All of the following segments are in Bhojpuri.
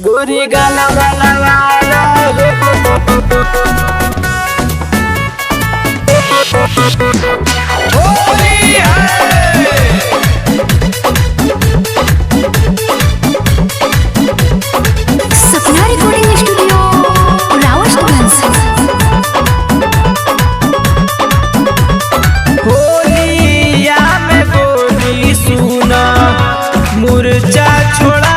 गोरी गाला वाला वाला होली है। सपना रिकॉर्डिंग स्टूडियो रावतगंज। होलिया में गोरी सुना मुरझा छोड़ा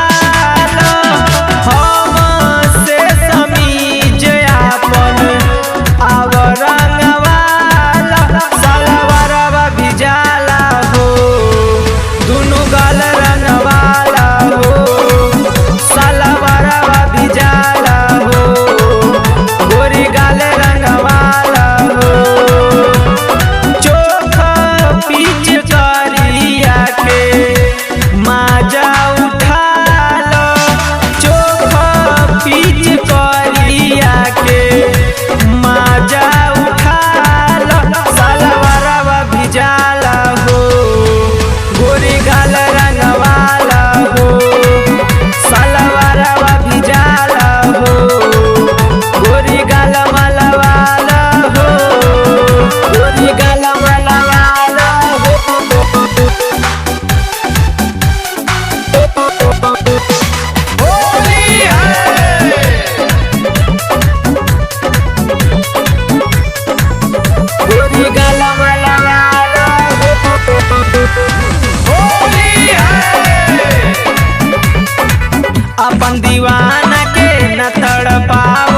अपन दीवाना के न तड़पाव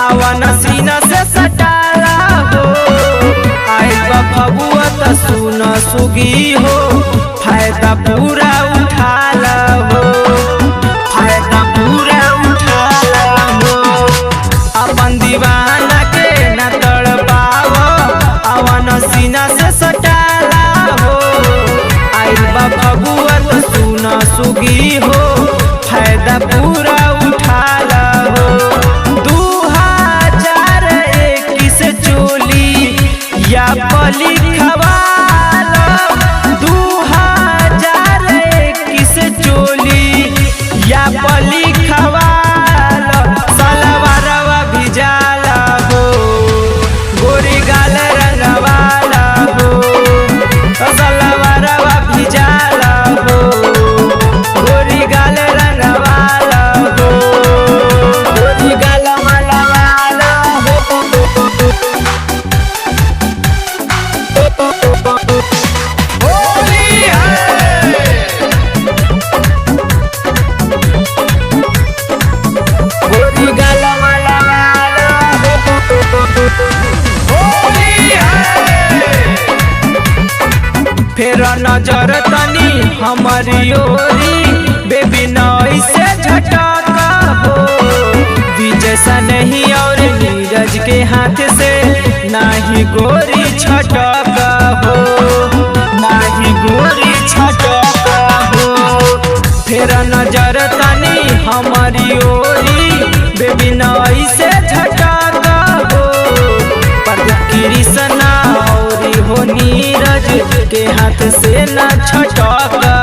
अवन सीना से सटाला हो। आइल बा फगुआ त सुन सुगी हो फायदा पूरा उठाला हो, फायदा पूरा उठाला हो। अपन दीवाना के न तड़पाव अवन सीना से सटाला हो। आइल बा फगुआ त सुन सुगी हो फायदा पूरा उठाला हो। 2021 चोली या पली खवाला, 2021 चोली या पली खवाला। सलवारवा भिजाला हो गोरी गाल रंगवाला हो, सलवारवा भिजाला हो गोरी गाल रंगवाला हो, गोरी गाल मलवाला हो। होली है। गोरी गाल मलवाला हो। होली है। फेर नजर तनी हमारी ओरी बेबी नई से झटका हो। विजय सा नहीं और नीरज के हाथ से नाही गोरी छटका हो, नाही गोरी छटका हो। फेर नजर तनी हमारी ओरी बेबी नई से झटका हो। पर कृष्णा और हो नीरज के हाथ से न छटका